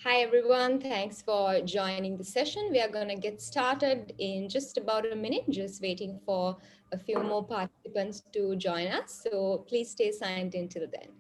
Hi everyone, thanks for joining the session. We are going to get started in just about a minute, just waiting for a few more participants to join us. So please stay signed in till then.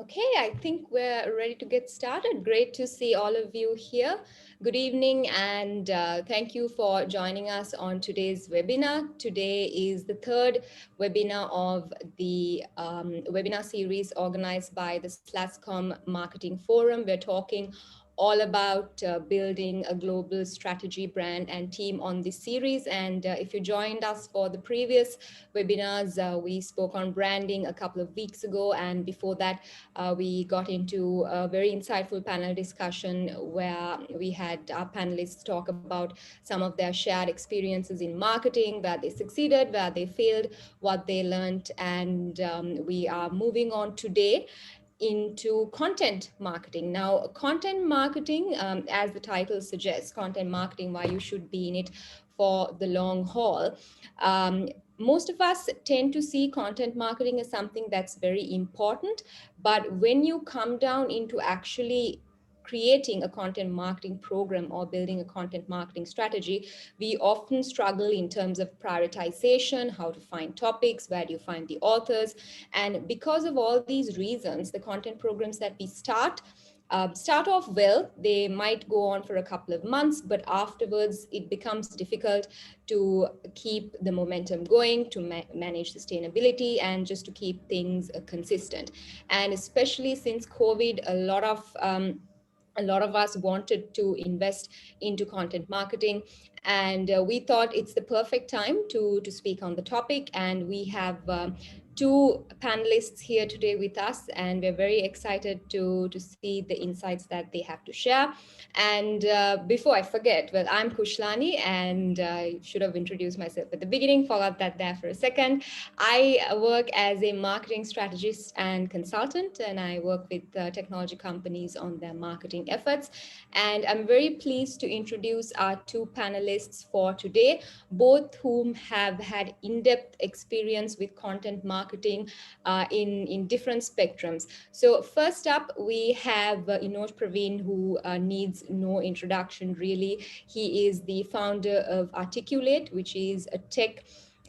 Okay, I think we're ready to get started. Great to see all of you here. Good evening, and thank you for joining us on today's webinar. Today is the third webinar of the webinar series organized by the SLASCOM Marketing Forum. We're talking all about building a global strategy, brand, and team on this series. And if you joined us for the previous webinars, we spoke on branding a couple of weeks ago, and before that, we got into a very insightful panel discussion where we had our panelists talk about some of their shared experiences in marketing, where they succeeded, where they failed, what they learned. And we are moving on today into content marketing. Now, content marketing, as the title suggests, content marketing, why you should be in it for the long haul. Most of us tend to see content marketing as something that's very important, but when you come down into actually creating a content marketing program or building a content marketing strategy, we often struggle in terms of prioritization, how to find topics, where do you find the authors. And because of all these reasons, the content programs that we start off well. They might go on for a couple of months, but afterwards it becomes difficult to keep the momentum going, to manage sustainability, and just to keep things consistent. And especially since COVID, a lot of us wanted to invest into content marketing, and we thought it's the perfect time to speak on the topic. And we have two panelists here today with us, and we're very excited to see the insights that they have to share. And before I forget, well, I'm Kushlani, and I should have introduced myself at the beginning, forgot that there for a second. I work as a marketing strategist and consultant, and I work with technology companies on their marketing efforts. And I'm very pleased to introduce our two panelists for today, both whom have had in-depth experience with content marketing in different spectrums. So first up, we have Inosh Praveen, who needs no introduction really. He is the founder of Articulate, which is a tech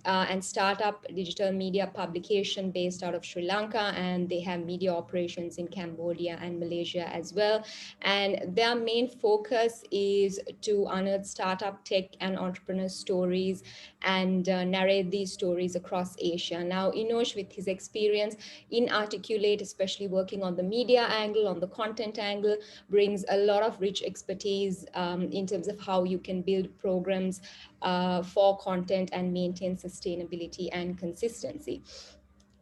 and startup digital media publication based out of Sri Lanka, and they have media operations in Cambodia and Malaysia as well. And their main focus is to unearth startup tech and entrepreneur stories and narrate these stories across Asia. Now, Inosh, with his experience in Articulate, especially working on the media angle, on the content angle, brings a lot of rich expertise in terms of how you can build programs for content and maintain sustainability and consistency.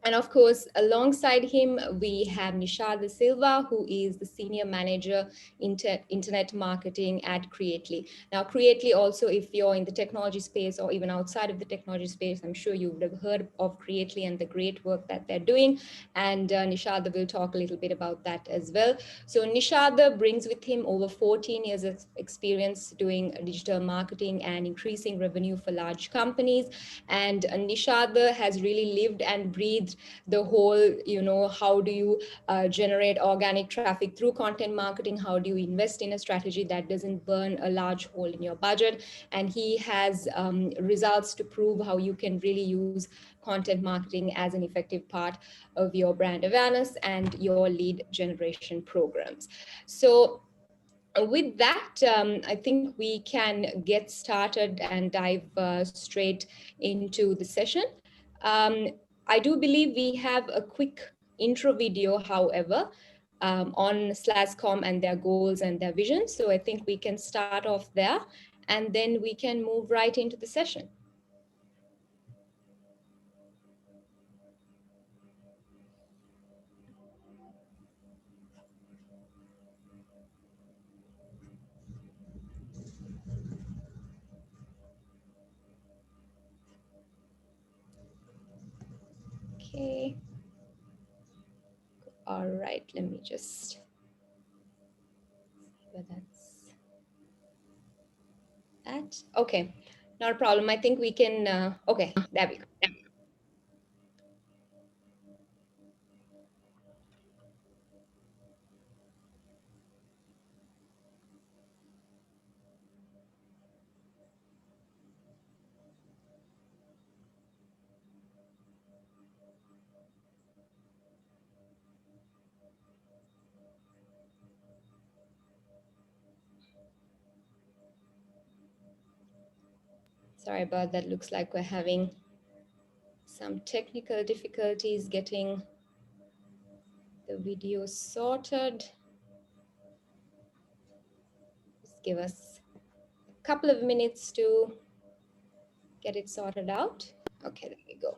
And of course, alongside him, we have Nishad Silva, who is the Senior Manager Internet Marketing at Creately. Now, Creately also, if you're in the technology space or even outside of the technology space, I'm sure you would have heard of Creately and the great work that they're doing. And Nishad will talk a little bit about that as well. So Nishad brings with him over 14 years of experience doing digital marketing and increasing revenue for large companies. And Nishad has really lived and breathed the whole, how do you generate organic traffic through content marketing? How do you invest in a strategy that doesn't burn a large hole in your budget? And he has results to prove how you can really use content marketing as an effective part of your brand awareness and your lead generation programs. So with that, I think we can get started and dive straight into the session. Um, I do believe we have a quick intro video, however, on SLASCOM and their goals and their vision. So I think we can start off there, and then we can move right into the session. Okay. All right, let me just see where that's at. Okay, not a problem. I think we can, okay, there we go. Sorry about that. Looks like we're having some technical difficulties getting the video sorted. Just give us a couple of minutes to get it sorted out. Okay, there we go.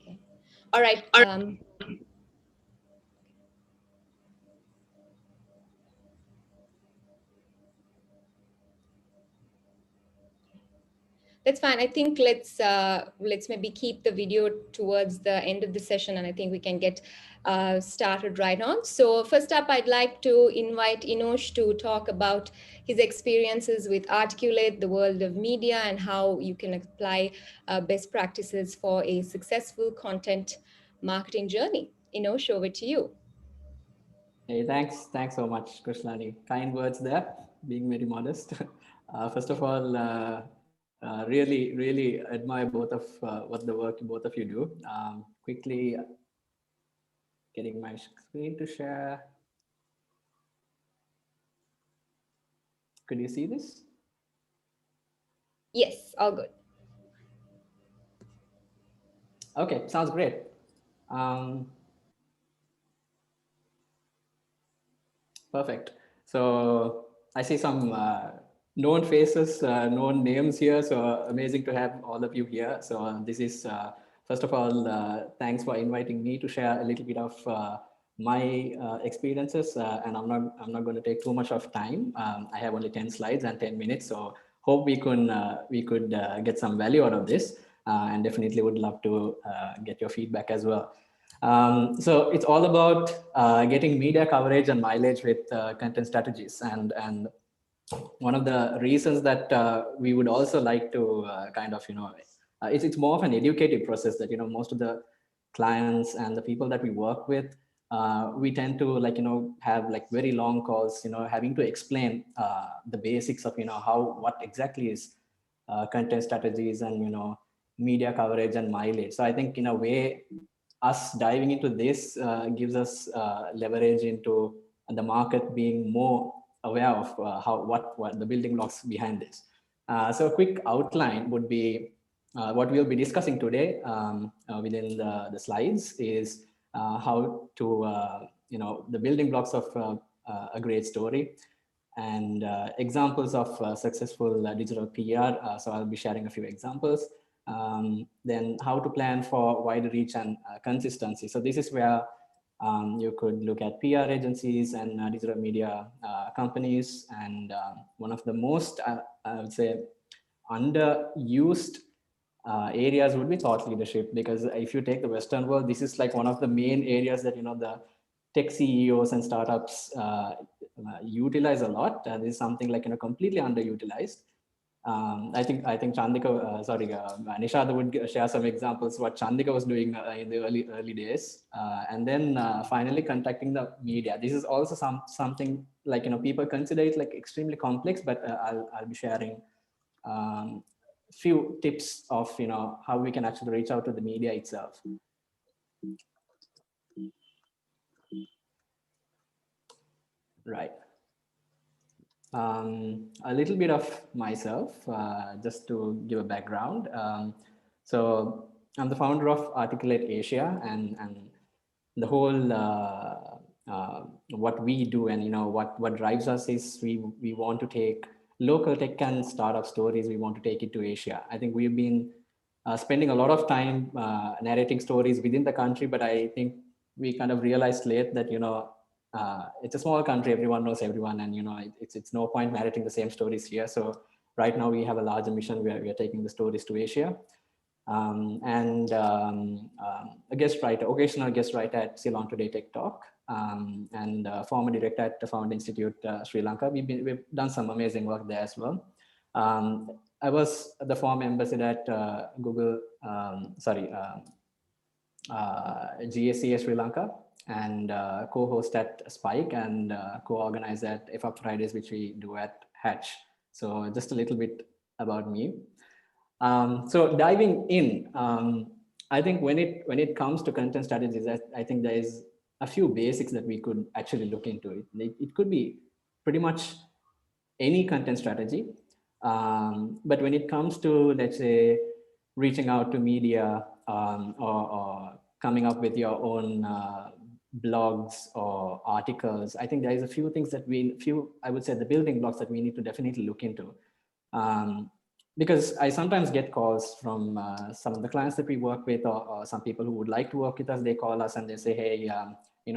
Okay. All right. That's fine. I think let's maybe keep the video towards the end of the session, and I think we can get started right on. So first up, I'd like to invite Inosh to talk about his experiences with Articulate, the world of media, and how you can apply best practices for a successful content marketing journey. Inosh, over to you. Hey, thanks so much, Krishlani. Kind words there, being very modest. First of all, really admire both of what the work both of you do. Quickly getting my screen to share. Could you see this? Yes, all good. Okay, sounds great. Um, Perfect. So I see some known faces, known names here. So amazing to have all of you here. So this is, first of all, thanks for inviting me to share a little bit of my experiences. And I'm not going to take too much of time. I have only 10 slides and 10 minutes. So hope we could get some value out of this. And definitely would love to get your feedback as well. So it's all about getting media coverage and mileage with content strategies. And one of the reasons that we would also like to kind of, it's more of an educative process that, most of the clients and the people that we work with, we tend to have like very long calls, having to explain the basics of, what exactly is content strategies and, media coverage and mileage. So I think in a way, us diving into this gives us leverage into the market being more aware of what the building blocks behind this. So a quick outline would be what we'll be discussing today within the slides is how to, the building blocks of a great story and examples of successful digital PR. So I'll be sharing a few examples. Then how to plan for wide reach and consistency. So this is where you could look at PR agencies and digital media companies. And one of the most, I would say, underused areas would be thought leadership, because if you take the Western world, this is like one of the main areas that, the tech CEOs and startups utilize a lot. This is something like, completely underutilized. I think Chandika, Nishad would share some examples what Chandika was doing in the early days, and then finally contacting the media. This is also something like, people consider it like extremely complex, but I'll be sharing few tips of, how we can actually reach out to the media itself. Right. A little bit of myself, just to give a background. So I'm the founder of Articulate Asia, and the whole what we do and, what drives us is we want to take local tech and startup stories. We want to take it to Asia. I think we've been spending a lot of time narrating stories within the country, but I think we kind of realized late that, it's a small country, everyone knows everyone, and, it's no point narrating the same stories here. So right now we have a larger mission where we are taking the stories to Asia. a guest writer, occasional guest writer at Ceylon Today Tech Talk, and former director at the Found Institute Sri Lanka. We've done some amazing work there as well. I was the former ambassador at Google, GSCA Sri Lanka, and co-host at Spike, and co-organize at FUP Fridays, which we do at Hatch. So just a little bit about me. So diving in, I think when it comes to content strategies, I think there is a few basics that we could actually look into. It could be pretty much any content strategy. But when it comes to, let's say, reaching out to media, or coming up with your own blogs or articles, I think there is a few things that I would say the building blocks that we need to definitely look into. Because I sometimes get calls from some of the clients that we work with, or some people who would like to work with us. They call us and they say, hey, we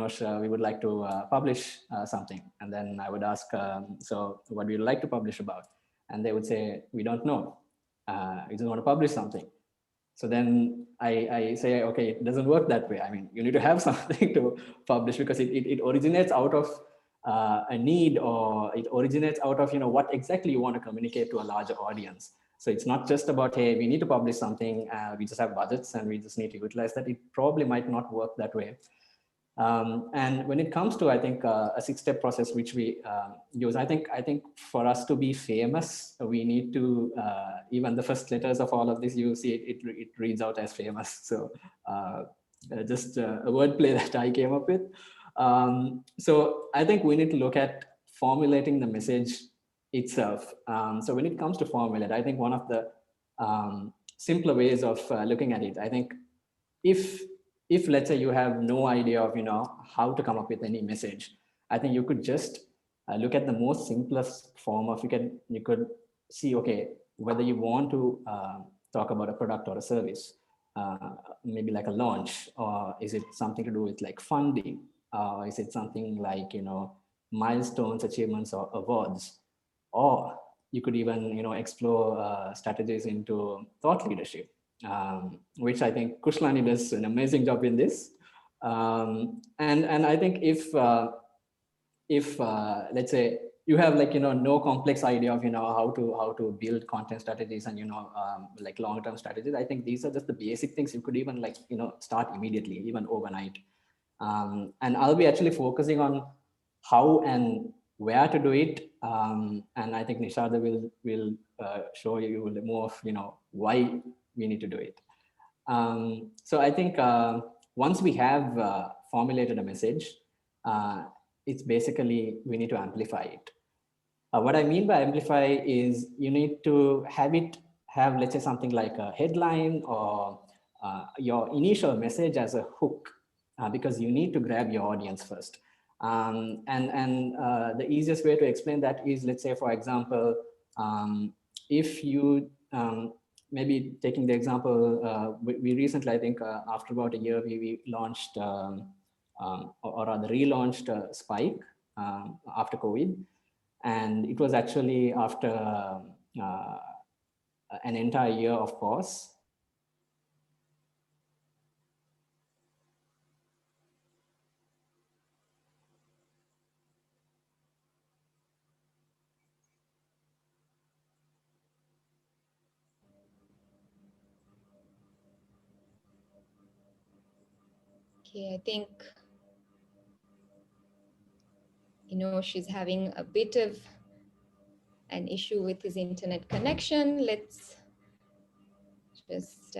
would like to publish something. And then I would ask, so what would you like to publish about? And they would say, we don't know. We just want to publish something. So then I say, okay, it doesn't work that way. I mean, you need to have something to publish, because it originates out of a need, or it originates out of, what exactly you want to communicate to a larger audience. So it's not just about, hey, we need to publish something, we just have budgets and we just need to utilize that. It probably might not work that way. And when it comes to, I think, a 6-step process which we use, I think for us to be famous, we need to, even the first letters of all of this, you see it reads out as famous. So just a wordplay that I came up with. So I think we need to look at formulating the message itself. So when it comes to formulate, I think one of the simpler ways of looking at it, I think if let's say you have no idea of how to come up with any message, I think you could just look at the most simplest form of, you could see, okay, whether you want to talk about a product or a service, maybe like a launch, or is it something to do with like funding, or is it something like milestones, achievements, or awards, or you could even explore strategies into thought leadership, which I think Kushlani does an amazing job in this. And I think if let's say you have no complex idea of how to build content strategies and like long-term strategies, I think these are just the basic things you could even start immediately, even overnight. And I'll be actually focusing on how and where to do it, and I think Nishada will show you more of why we need to do it. So I think once we have formulated a message, it's basically we need to amplify it. What I mean by amplify is you need to have, let's say, something like a headline, or your initial message as a hook, because you need to grab your audience first. And the easiest way to explain that is, let's say, for example, if you maybe taking the example, we recently, I think after about a year, we launched or rather relaunched Spike after COVID. And it was actually after an entire year of pause. Okay, I think she's having a bit of an issue with his internet connection. Let's just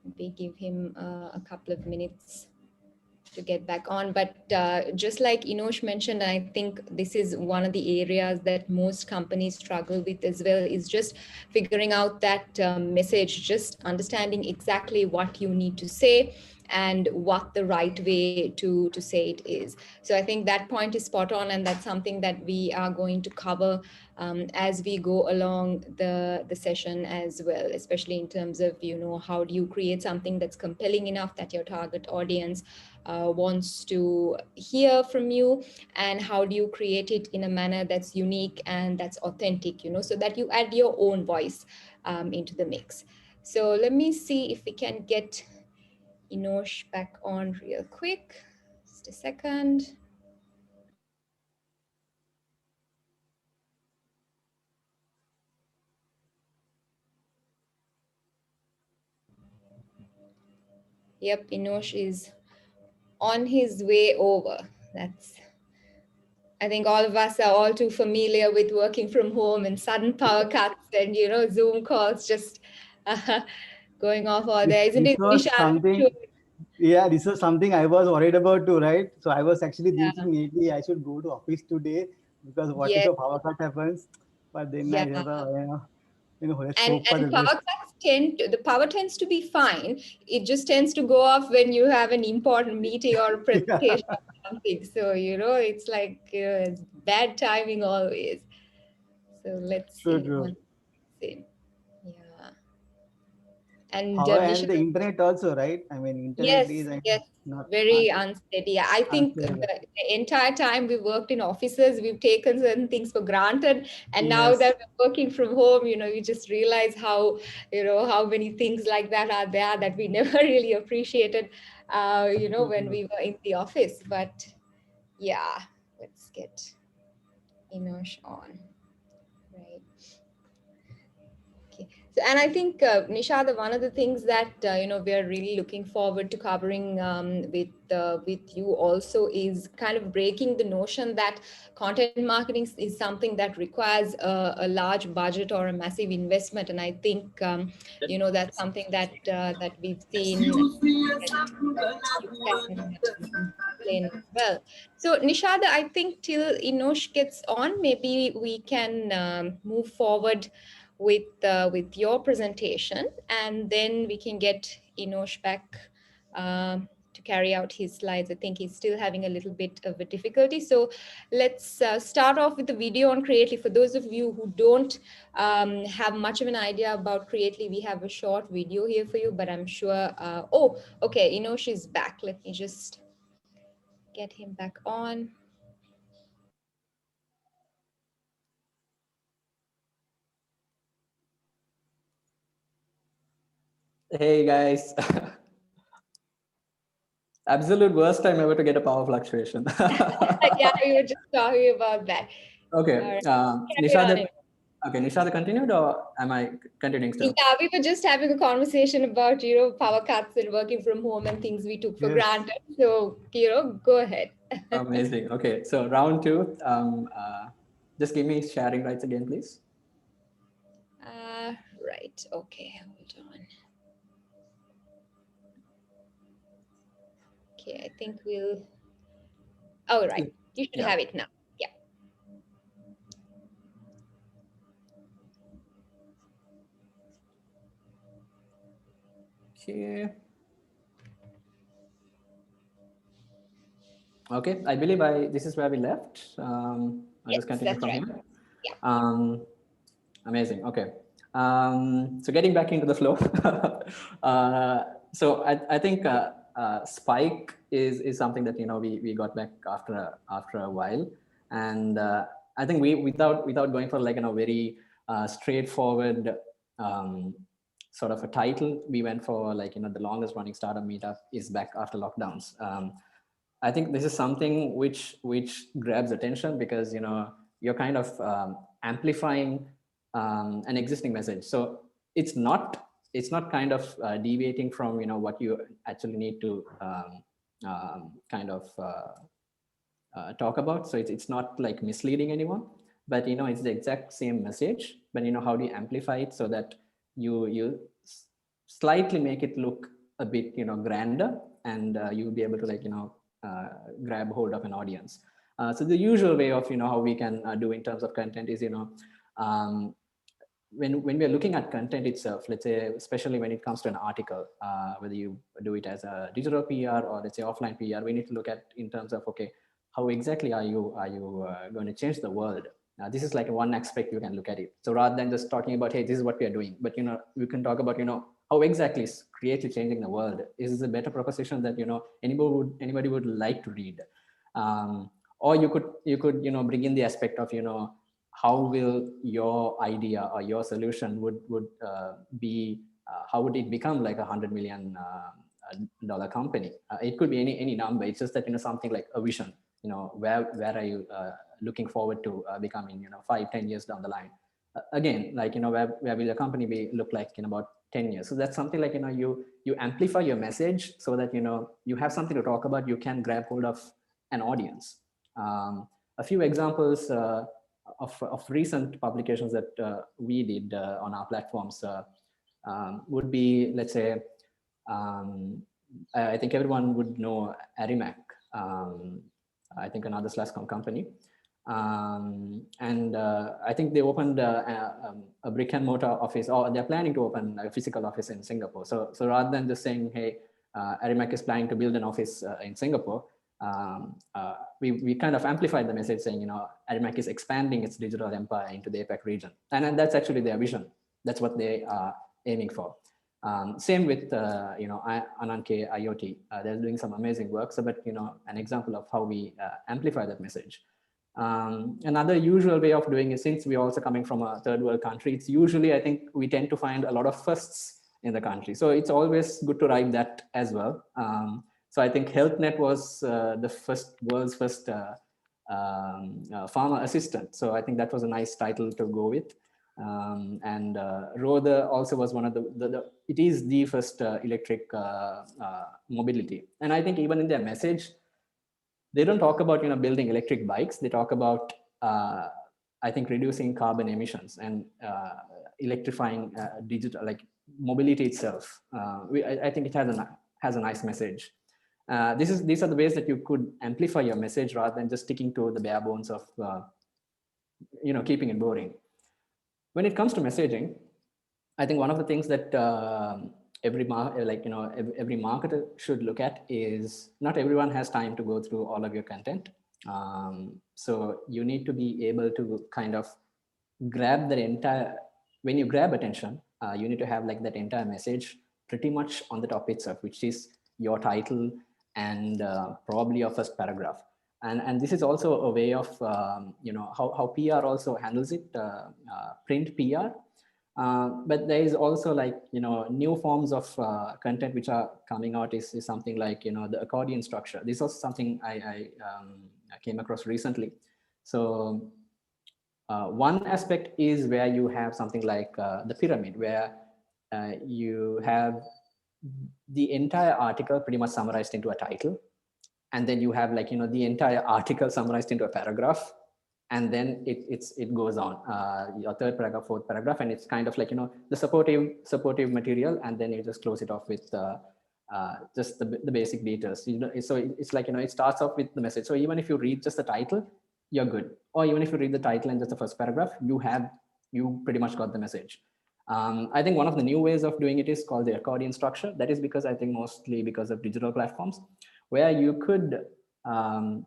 maybe give him a couple of minutes to get back on. But just like Inosh mentioned, I think this is one of the areas that most companies struggle with as well, is just figuring out that message, just understanding exactly what you need to say and what the right way to say it is. So I think that point is spot on, and that's something that we are going to cover as we go along the session as well, especially in terms of, how do you create something that's compelling enough that your target audience wants to hear from you, and how do you create it in a manner that's unique and that's authentic, so that you add your own voice into the mix. So let me see if we can get Enosh back on real quick. Just a second. Yep, Enosh is on his way over. I think all of us are all too familiar with working from home and sudden power cuts and, Zoom calls just uh, going off all This, there. Isn't this it, was Nisha? I'm something, sure. yeah, this was something I was worried about too, right? So I was actually Yeah. thinking maybe I should go to office today because what if Yes. a power cut happens? But then I Yeah. thought, let's and hope for the and power best. cuts the power tends to be fine. It just tends to go off when you have an important meeting or a Yeah, presentation or something. So it's like it's bad timing always. So let's so see true. one thing. Yeah. And Power Nisha, and the internet also, right? I mean, internet yes, is yes, not very unsteady. I think unstable. the entire time we worked in offices, we've taken certain things for granted. And now Yes, that we're working from home, you just realize how, how many things like that are there that we never really appreciated, so when true. we were in the office. But yeah, let's get Enosh on. Right. Okay. So, and I think, Nishad, one of the things that we are really looking forward to covering with you also is kind of breaking the notion that content marketing is something that requires a large budget or a massive investment. And I think that's something that we've seen that you can explain as well. So, Nishad, I think till Enosh gets on, maybe we can move forward with your presentation, and then we can get Enosh back to carry out his slides. I think he's still having a little bit of a difficulty. So let's start off with the video on Creately. For those of you who don't have much of an idea about Creately, we have a short video here for you, but I'm sure, oh, okay, Enosh is back. Let me just get him back on. Hey guys, absolute worst time ever to get a power fluctuation. Yeah, we were just talking about that. All Okay, right, carry on. Nishad, okay, Nishad continued or am I continuing still? Yeah, we were just having a conversation about, power cuts and working from home and things we took for Yes. granted. So, go ahead. Amazing. Okay, so round two. Just give me sharing rights again, please. Right. Okay, hold on. Okay, I think we'll. Oh, right. You should Yeah. have it now. Yeah. Okay. Okay, I believe this is where we left. I'll Yes, just continue that's from right. here. Yeah. Amazing. Okay. So getting back into the flow. So I think Spike is something that we got back after a while, and I think we without going for like very straightforward sort of a title, we went for like the longest running startup meetup is back after lockdowns. I think this is something which grabs attention because you're kind of amplifying an existing message. So it's not kind of deviating from what you actually need to kind of talk about. So it's not like misleading anyone, but it's the exact same message. But how do you amplify it so that you slightly make it look a bit grander, and you'll be able to like grab hold of an audience. So the usual way of how we can do in terms of content is um, when we are looking at content itself, let's say, especially when it comes to an article, whether you do it as a digital PR or let's say offline PR, we need to look at in terms of, okay, how exactly are you going to change the world? This is like one aspect you can look at it. So rather than just talking about, hey, this is what we are doing, but we can talk about how exactly is creatively changing the world. Is this a better proposition that anybody would like to read? Or you could bring in the aspect of how will your idea or your solution would be how would it become like $100 million dollar company? It could be any number. It's just that, something like a vision, where are you looking forward to becoming, 5-10 years down the line? Again, like, where will the company look like in about 10 years? So that's something like, you amplify your message so that, you have something to talk about, you can grab hold of an audience. A few examples of recent publications that we did on our platforms would be, let's say, I think everyone would know Arimac, I think another Slash.com company. And I think they opened a brick and mortar office, or they're planning to open a physical office in Singapore. So rather than just saying, hey, Arimac is planning to build an office in Singapore, we kind of amplified the message saying, Arimac is expanding its digital empire into the APAC region. And that's actually their vision. That's what they are aiming for. Same with, Ananke IoT. They're doing some amazing work. So, but, an example of how we amplify that message. Another usual way of doing it, since we're also coming from a third world country, it's usually, I think we tend to find a lot of firsts in the country. So it's always good to write that as well. So I think HealthNet was the world's first pharma assistant. So I think that was a nice title to go with. And Rode also was one of it is the first electric mobility. And I think even in their message, they don't talk about, building electric bikes. They talk about, I think, reducing carbon emissions and electrifying digital, like mobility itself. I think it has a nice message. These are the ways that you could amplify your message rather than just sticking to the bare bones of, keeping it boring. When it comes to messaging, I think one of the things that every marketer should look at is not everyone has time to go through all of your content. So you need to be able to kind of grab the entire, when you grab attention, you need to have like that entire message pretty much on the top itself, which is your title and probably your first paragraph. And this is also a way of, how PR also handles it, print PR. But there is also like, new forms of content which are coming out is something like, the accordion structure. This was something I came across recently. So one aspect is where you have something like the pyramid, where you have the entire article pretty much summarized into a title. And then you have like, the entire article summarized into a paragraph. And then it goes on, your third paragraph, fourth paragraph, and it's kind of like, the supportive material. And then you just close it off with just the basic details. So it's like, it starts off with the message. So even if you read just the title, you're good. Or even if you read the title and just the first paragraph, you pretty much got the message. I think one of the new ways of doing it is called the accordion structure. That is because I think mostly because of digital platforms, where you could kind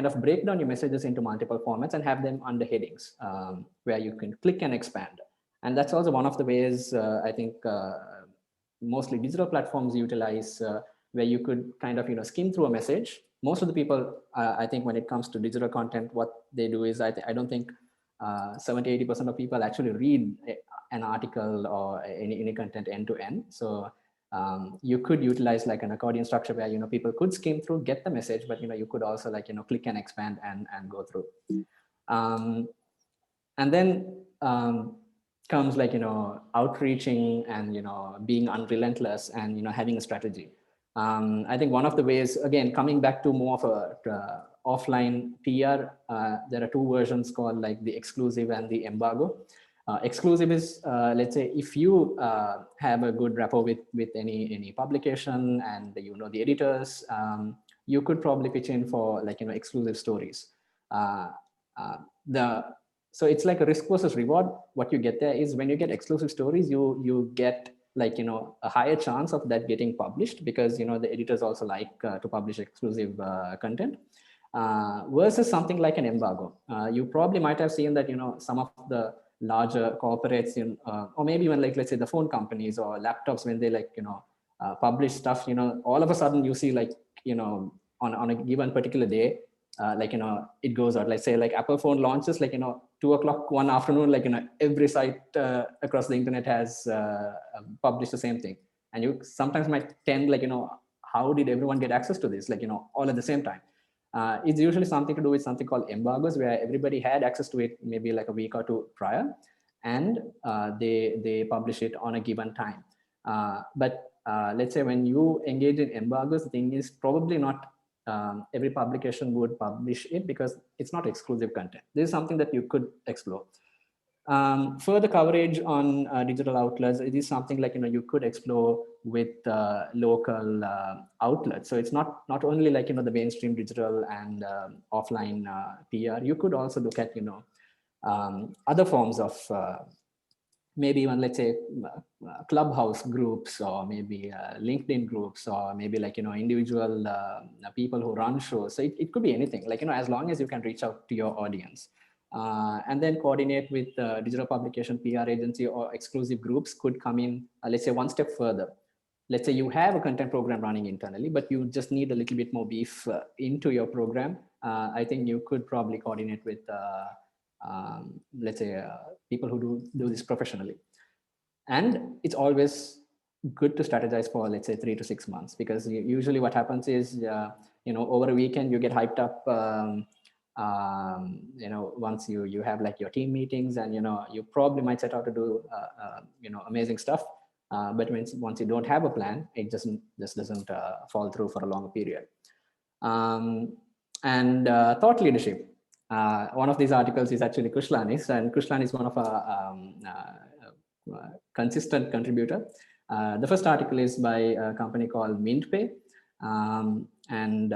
of break down your messages into multiple formats and have them under headings, where you can click and expand. And that's also one of the ways I think mostly digital platforms utilize, where you could kind of skim through a message. Most of the people, I think when it comes to digital content, what they do is I don't think 70-80% of people actually read an article or any content end to end. So you could utilize like an accordion structure where people could skim through, get the message, but you could also like click and expand and go through. And then comes like outreaching and being unrelentless and having a strategy. I think one of the ways, again, coming back to more of a offline PR, there are two versions called like the exclusive and the embargo. Exclusive is, let's say, if you have a good rapport with any publication and the editors, you could probably pitch in for like exclusive stories. So it's like a risk versus reward. What you get there is when you get exclusive stories, you get like a higher chance of that getting published, because the editors also like to publish exclusive content. Versus something like an embargo. You probably might have seen that some of the larger corporates or maybe even like, let's say, the phone companies or laptops, when they like publish stuff, all of a sudden you see like on a given particular day, like it goes out. Let's say like Apple phone launches like 2 o'clock one afternoon, like, every site across the internet has published the same thing. And you sometimes might tend, like, how did everyone get access to this, like, all at the same time? It's usually something to do with something called embargoes, where everybody had access to it maybe like a week or two prior, and they publish it on a given time. But let's say when you engage in embargoes, the thing is probably not every publication would publish it, because it's not exclusive content. This is something that you could explore. Further coverage on digital outlets, it is something like, you could explore with local outlets. So it's not only like, the mainstream digital and offline PR. You could also look at, other forms of maybe even, let's say, Clubhouse groups, or maybe LinkedIn groups, or maybe like, individual people who run shows. So it could be anything, like, as long as you can reach out to your audience. And then coordinate with digital publication PR agency or exclusive groups could come in, let's say, one step further. Let's say you have a content program running internally, but you just need a little bit more beef into your program. I think you could probably coordinate with, let's say, people who do this professionally. And it's always good to strategize for, let's say, 3 to 6 months, because usually what happens is, over a weekend you get hyped up. Once you have like your team meetings, and you probably might set out to do amazing stuff, but once you don't have a plan, it just doesn't fall through for a longer period. And thought leadership. One of these articles is actually Kushlani's, and Kushlan is one of our consistent contributor. The first article is by a company called MintPay, and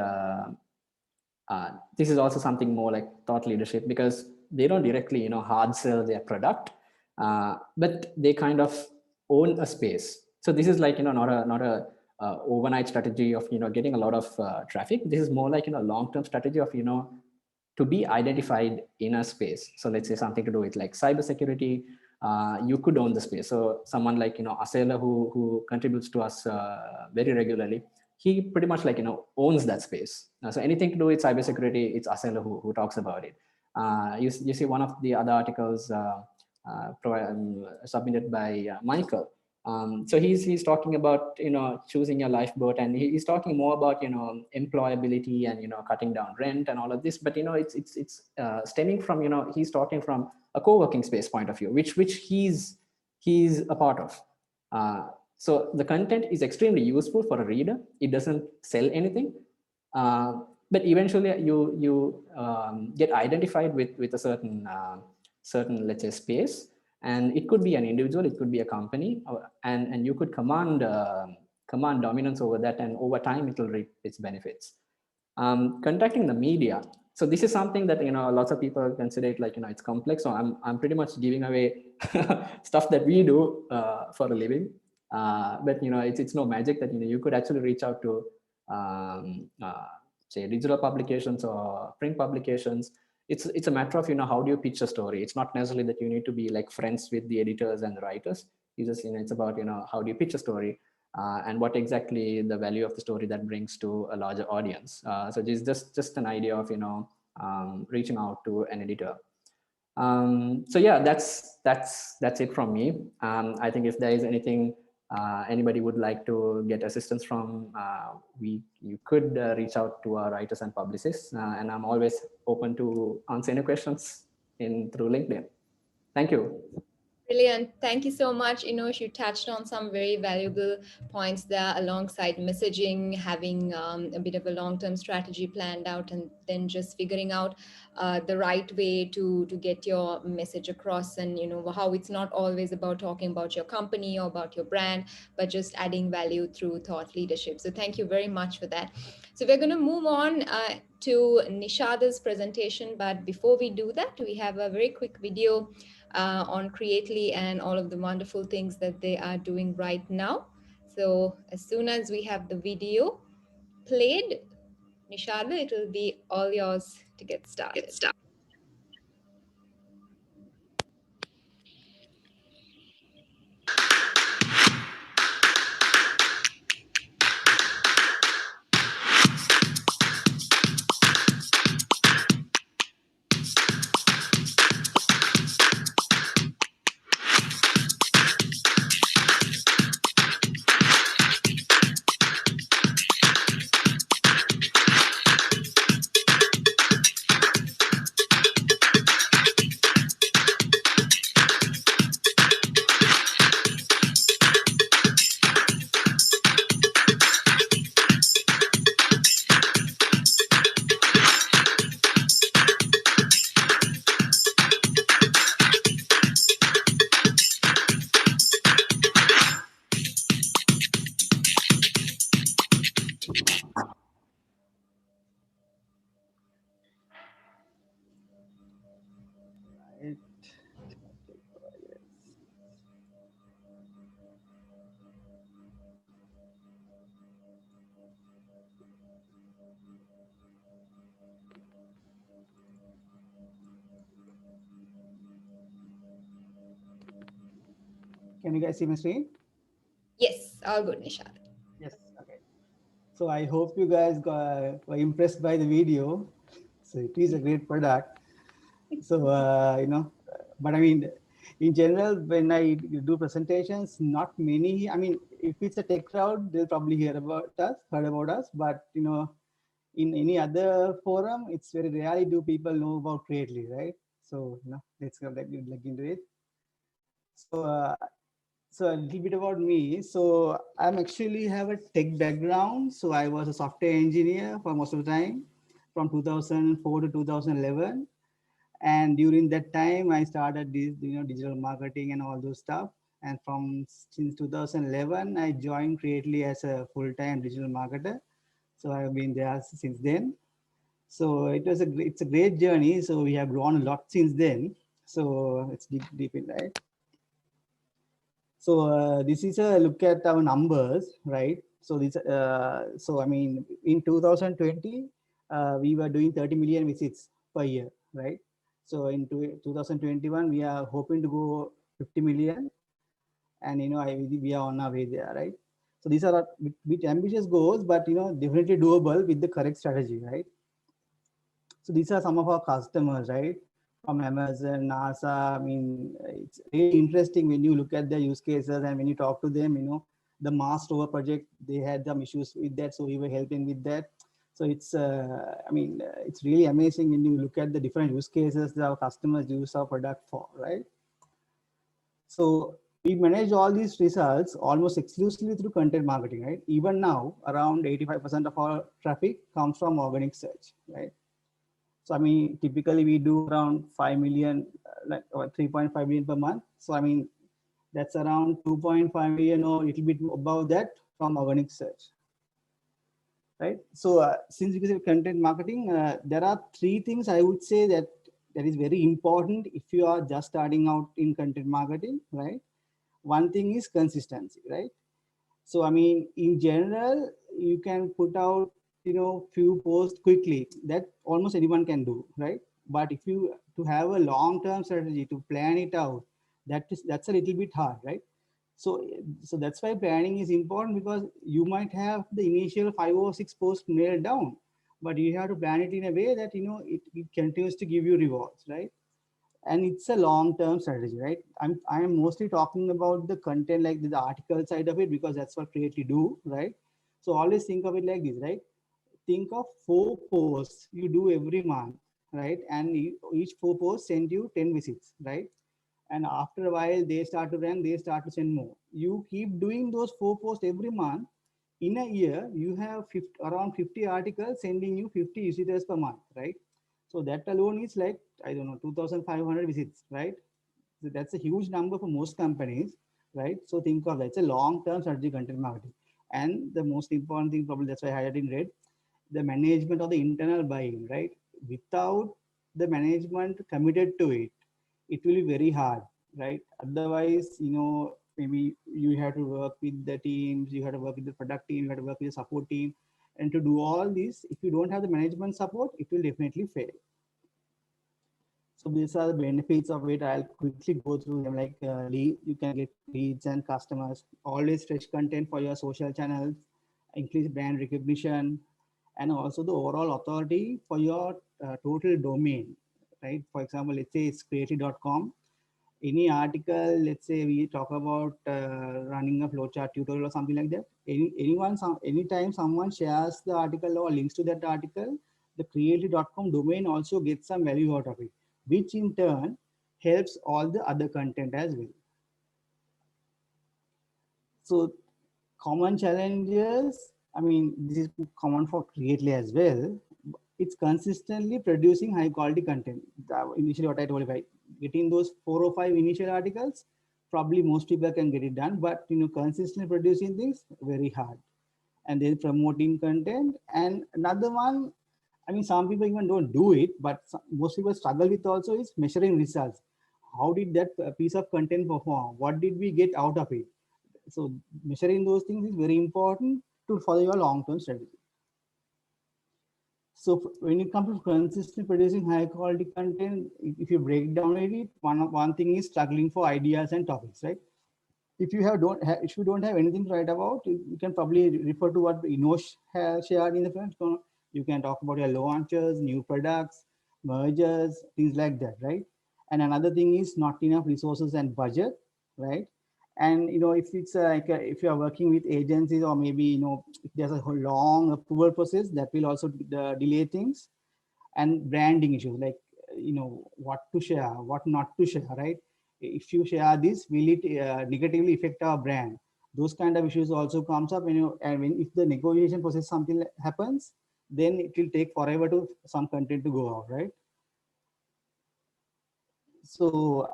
this is also something more like thought leadership, because they don't directly, hard sell their product, but they kind of own a space. So this is like, not a overnight strategy of, getting a lot of traffic. This is more like, long-term strategy of, to be identified in a space. So let's say something to do with like cybersecurity, you could own the space. So someone like, Asela, who contributes to us very regularly, he pretty much like, owns that space. So anything to do with cybersecurity, it's Asela who talks about it. You see one of the other articles submitted by Michael. So he's talking about, choosing your lifeboat, and he's talking more about, employability and, cutting down rent and all of this. But, it's stemming from, he's talking from a co-working space point of view, which he's a part of. So the content is extremely useful for a reader. It doesn't sell anything, but eventually you get identified with a certain let's say space, and it could be an individual, it could be a company, and you could command dominance over that, and over time it will reap its benefits. Contacting the media. So this is something that lots of people consider it like it's complex. So I'm pretty much giving away stuff that we do for a living. But it's no magic that you could actually reach out to say digital publications or print publications. It's a matter of how do you pitch a story. It's not necessarily that you need to be like friends with the editors and the writers. You just it's about how do you pitch a story, and what exactly the value of the story that brings to a larger audience. So this is just an idea of reaching out to an editor. So yeah, that's it from me. I think if there is anything anybody would like to get assistance from, you could reach out to our writers and publicists, and I'm always open to answer any questions through LinkedIn. Thank you. Brilliant. Thank you so much, Inosh. You touched on some very valuable points there, alongside messaging, having a bit of a long-term strategy planned out, and then just figuring out the right way to get your message across, and how it's not always about talking about your company or about your brand, but just adding value through thought leadership. So thank you very much for that. So we're going to move on to Nishada's presentation, but before we do that, we have a very quick video on Creately and all of the wonderful things that they are doing right now. So as soon as we have the video played, Nishada, it will be all yours to get started. Can you guys see my screen? Yes, all good, Nishad. Yes. Okay. So I hope you guys were impressed by the video. So it is a great product. So but I mean, in general, when I do presentations, not many. I mean, if it's a tech crowd, they'll probably heard about us. But in any other forum, it's very rarely do people know about Creately, right? So let's get like into it. So so a little bit about me. So I'm actually have a tech background. So I was a software engineer for most of the time, from 2004 to 2011. And during that time, I started this, digital marketing and all those stuff. And from since 2011, I joined Creately as a full-time digital marketer. So I've been there since then. So it's a great journey. So we have grown a lot since then. So it's deep in, right? So this is a look at our numbers, right? So so I mean, in 2020, we were doing 30 million visits per year, right? So in 2021, we are hoping to go 50 million, and we are on our way there, right? So these are a bit ambitious goals, but definitely doable with the correct strategy, right? So these are some of our customers, right? From Amazon, NASA. I mean, it's really interesting when you look at their use cases and when you talk to them, the Mars rover project, they had some issues with that. So we were helping with that. So it's really amazing when you look at the different use cases that our customers use our product for, right? So we manage all these results almost exclusively through content marketing, right? Even now, around 85% of our traffic comes from organic search, right? So I mean, typically we do around 5 million, like 3.5 million per month. So I mean, that's around 2.5 million or a little bit above that from organic search, right? So since because of content marketing, there are three things I would say that is very important if you are just starting out in content marketing, right? One thing is consistency, right? So I mean, in general, you can put out few posts quickly, that almost anyone can do, right? But if you to have a long-term strategy to plan it out, that's a little bit hard, right? So that's why planning is important, because you might have the initial 5 or 6 posts nailed down, but you have to plan it in a way that it continues to give you rewards, right? And it's a long-term strategy, right? I am mostly talking about the content, like the article side of it, because that's what Creately do, right? So always think of it like this, right? Think of 4 posts you do every month, right? And each 4 posts send you 10 visits, right? And after a while, they start to rank, they start to send more. You keep doing those 4 posts every month. In a year, you have around 50 articles sending you 50 visitors per month, right? So that alone is like, I don't know, 2,500 visits, right? So that's a huge number for most companies, right? So think of that. It's a long-term strategy, content marketing. And the most important thing, probably that's why I highlighted in red, the management of the internal buying, right? Without the management committed to it, it will be very hard, right? Otherwise, maybe you have to work with the teams, you have to work with the product team, you have to work with the support team. And to do all this, if you don't have the management support, it will definitely fail. So these are the benefits of it. I'll quickly go through them. Like you can get leads and customers, always fresh content for your social channels, increase brand recognition, and also the overall authority for your total domain, right? For example, let's say it's creately.com. Any article, let's say we talk about running a flowchart tutorial or something like that. Anytime someone shares the article or links to that article, the creately.com domain also gets some value out of it, which in turn helps all the other content as well. So common challenges, I mean, this is common for Creately as well. It's consistently producing high quality content. Initially what I told you, right? Getting those 4 or 5 initial articles, probably most people can get it done, but consistently producing things, very hard. And then promoting content. And another one, I mean, some people even don't do it, but most people struggle with also is measuring results. How did that piece of content perform? What did we get out of it? So measuring those things is very important to follow your long-term strategy. So when it comes to consistently producing high quality content, if you break down it, one thing is struggling for ideas and topics, right? If you don't have anything to write about, you can probably refer to what Inosh has shared in the front. So you can talk about your launches, new products, mergers, things like that, right? And another thing is not enough resources and budget, right? And if it's if you are working with agencies, or maybe if there's a whole long approval process, that will also delay things. And branding issues, like what to share, what not to share, right? If you share this, will it negatively affect our brand? Those kind of issues also comes up. And when if the negotiation process something happens, then it will take forever to some content to go out, right? So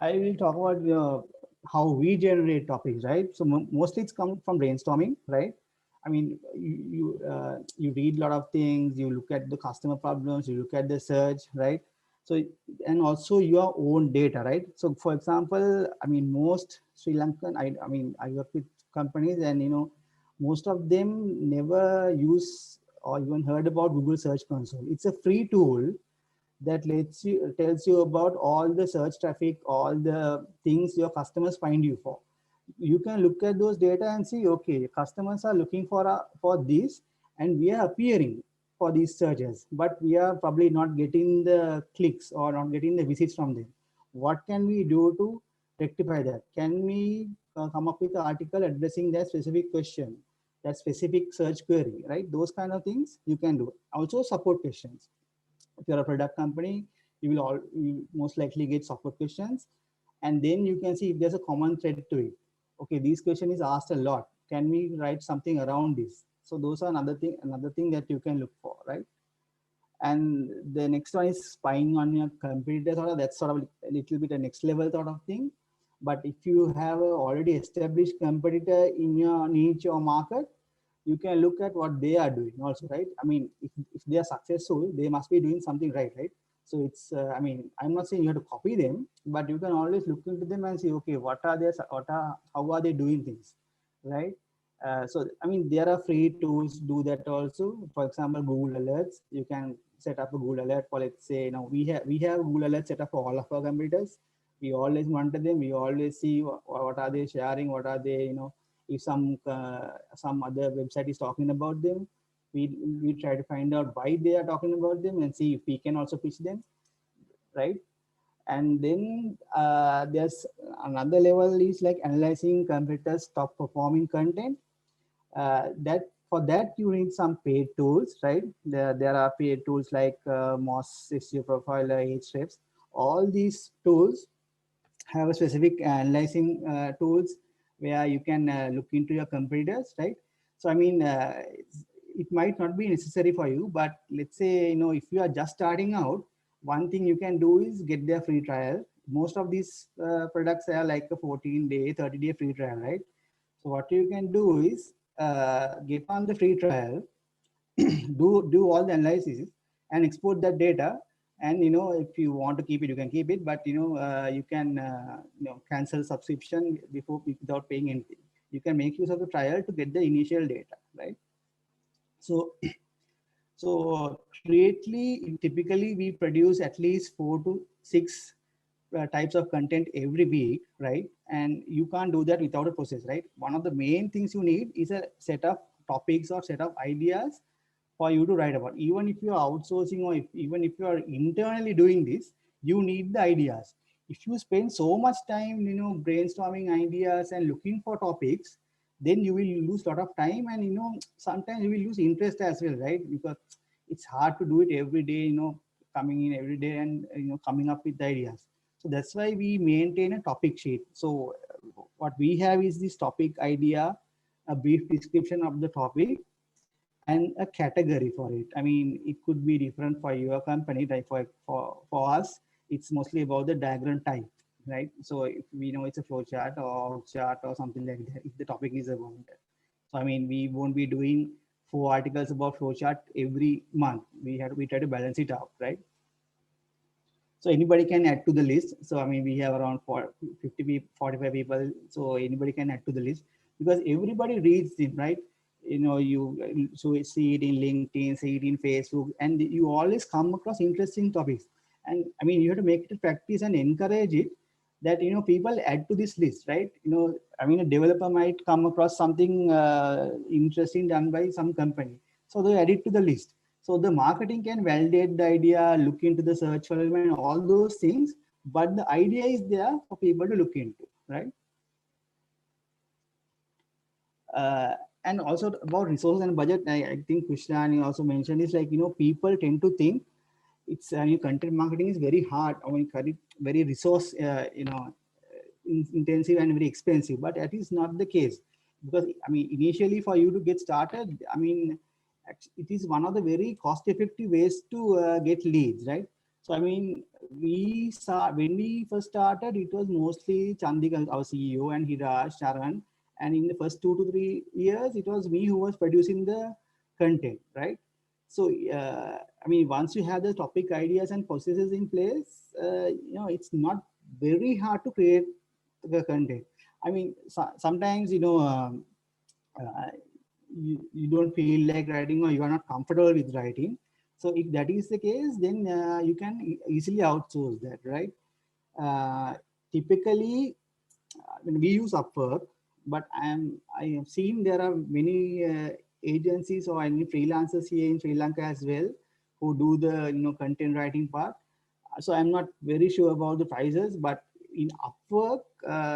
I will talk about how we generate topics, right? So mostly it's come from brainstorming, right? I mean, you read a lot of things, you look at the customer problems, you look at the search, right? So, and also your own data, right? So for example, I mean, most Sri Lankan, I work with companies, and most of them never use or even heard about Google Search Console. It's a free tool that tells you about all the search traffic, all the things your customers find you for. You can look at those data and see, okay, customers are looking for this, and we are appearing for these searches, but we are probably not getting the clicks or not getting the visits from them. What can we do to rectify that? Can we come up with an article addressing that specific question, that specific search query, right? Those kind of things you can do. Also support questions. If you're a product company, you most likely get support questions, and then you can see if there's a common thread to it. Okay, this question is asked a lot. Can we write something around this? So those are another thing that you can look for, right? And the next one is spying on your competitors. Or that's sort of a little bit a next level sort of thing. But if you have a already established competitor in your niche or market, you can look at what they are doing also, right? I mean, if they are successful, they must be doing something right, right? So it's, I mean, I'm not saying you have to copy them, but you can always look into them and see, okay, how are they doing things, right? So, I mean, there are free tools do that also. For example, Google Alerts. You can set up a Google Alert for, let's say, we have Google Alerts set up for all of our computers. We always monitor them. We always see what are they sharing, what are they, if some other website is talking about them, we try to find out why they are talking about them and see if we can also pitch them, right? And then there's another level is like analyzing competitors' top performing content. That for that you need some paid tools, right? There are paid tools like Moz SEO Profiler, Ahrefs. All these tools have a specific analyzing tools where you can look into your competitors, right? So I mean, it might not be necessary for you, but let's say, if you are just starting out, one thing you can do is get their free trial. Most of these products are like a 14-day, 30-day free trial, right? So what you can do is get on the free trial, do all the analysis and export that data. And if you want to keep it, you can keep it, but you can cancel subscription without paying anything. You can make use of the trial to get the initial data, right? So so typically we produce at least 4 to 6 types of content every week, right? And you can't do that without a process, right? One of the main things you need is a set of topics or set of ideas for you to write about. Even if you are outsourcing, or even if you are internally doing this, you need the ideas. If you spend so much time brainstorming ideas and looking for topics, then you will lose a lot of time, and sometimes you will lose interest as well, right? Because it's hard to do it every day, coming in every day and coming up with ideas. So that's why we maintain a topic sheet. So what we have is this topic idea, a brief description of the topic, and a category for it. I mean, it could be different for your company. Like for us, it's mostly about the diagram type, right? So if we know it's a flow chart or chart or something like that, if the topic is about that. So I mean, we won't be doing 4 articles about flow chart every month. We try to balance it out, right? So anybody can add to the list. So I mean, we have around 45 people. So anybody can add to the list, because everybody reads it, right? You see it in LinkedIn, see it in Facebook, and you always come across interesting topics. And I mean, you have to make it a practice and encourage it, that, people add to this list, right? I mean, a developer might come across something interesting done by some company, so they add it to the list. So the marketing can validate the idea, look into the search volume and all those things, but the idea is there for people to look into, right? uh, and also about resources and budget, I think Krishna also mentioned is like, people tend to think it's content marketing is very hard, I mean, very resource intensive and very expensive, but that is not the case. Because I mean, initially for you to get started, I mean, it is one of the very cost effective ways to get leads, right? So I mean, we saw when we first started, it was mostly Chandik, our CEO, and Hiraj, Sharan, and in the first 2 to 3 years, it was me who was producing the content, right? So I mean, once you have the topic ideas and processes in place, it's not very hard to create the content. I mean, sometimes, uh, you don't feel like writing or you are not comfortable with writing. So if that is the case, then you can easily outsource that, right? Uh, Typically, I mean, we use Upwork, but I have seen there are many agencies or any freelancers here in Sri Lanka as well who do the content writing part. So I'm not very sure about the prices, but in Upwork,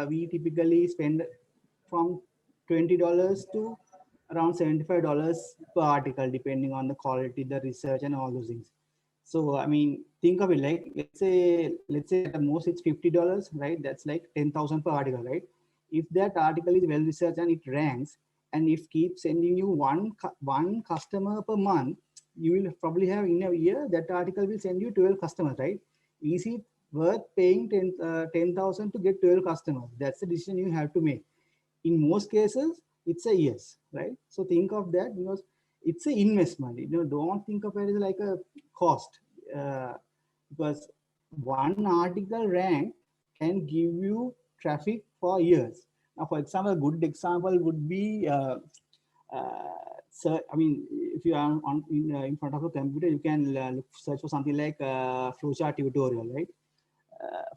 we typically spend from $20 to around $75 per article, depending on the quality, the research, and all those things. So I mean, think of it like, let's say at the most it's $50, right? That's like 10,000 per article, right? If that article is well researched and it ranks, and if keep sending you one customer per month, you will probably have in a year that article will send you 12 customers, right? Is it worth paying 10,000 to get 12 customers? That's the decision you have to make. In most cases, it's a yes, right? So think of that, because it's an investment. Don't think of it as like a cost, uh, because one article rank can give you traffic for years. Now, for example, a good example would be, so I mean, if you are in front of a computer, you can search for something like flowchart tutorial, right?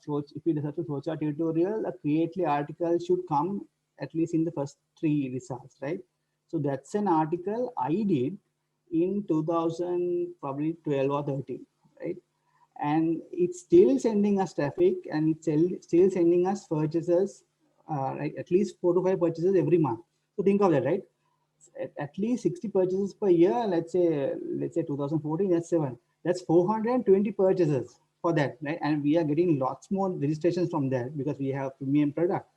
If you search for flowchart tutorial, a Creately article should come at least in the first 3 results, right? So that's an article I did in 2000, probably 12 or 13, right? And it's still sending us traffic, and it's still sending us purchases, right? At least 4 to 5 purchases every month. So think of that, right? At least 60 purchases per year. Let's say 2014, that's 7, that's 420 purchases for that, right? And we are getting lots more registrations from that because we have premium product.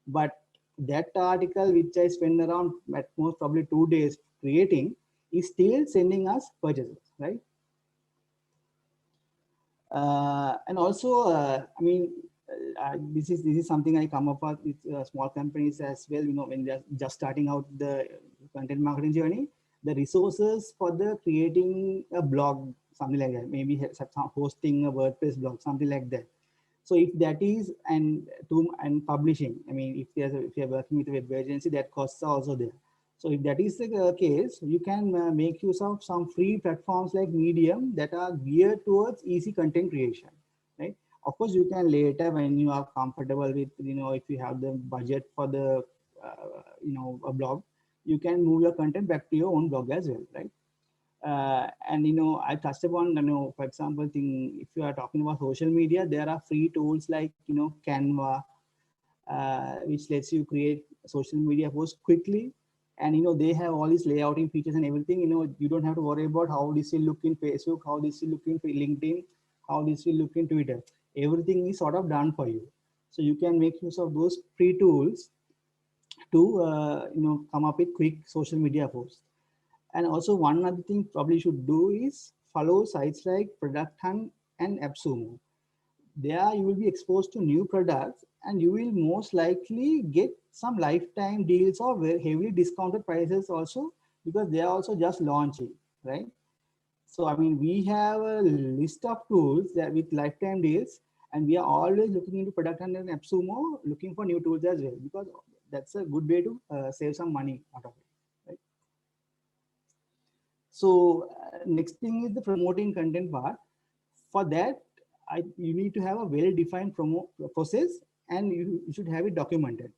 But that article, which I spend around at most probably 2 days creating, is still sending us purchases, right? And also, I mean, this is something I come up with small companies as well. When they're just starting out the content marketing journey, the resources for the creating a blog, something like that, maybe hosting a WordPress blog, something like that. So if that is, and publishing, I mean, if you're working with a web agency, that costs are also there. So if that is the case, you can make use of some free platforms like Medium that are geared towards easy content creation, right? Of course, you can later, when you are comfortable with, if you have the budget for the, a blog, you can move your content back to your own blog as well, right? And I touched upon, for example, if you are talking about social media, there are free tools like Canva, which lets you create social media posts quickly. And they have all these layouting features and everything. You don't have to worry about how this will look in Facebook, how this will look in LinkedIn, how this will look in Twitter. Everything is sort of done for you. So you can make use of those free tools to come up with quick social media posts. And also, one other thing probably you should do is follow sites like Product Hunt and AppSumo. There you will be exposed to new products, and you will most likely get some lifetime deals or very heavily discounted prices also, because they are also just launching, right? So I mean, we have a list of tools that with lifetime deals, and we are always looking into Product Hunt and AppSumo, looking for new tools as well, because that's a good way to save some money out of it, right? So next thing is the promoting content part. For that, you need to have a well-defined promo process and you should have it documented.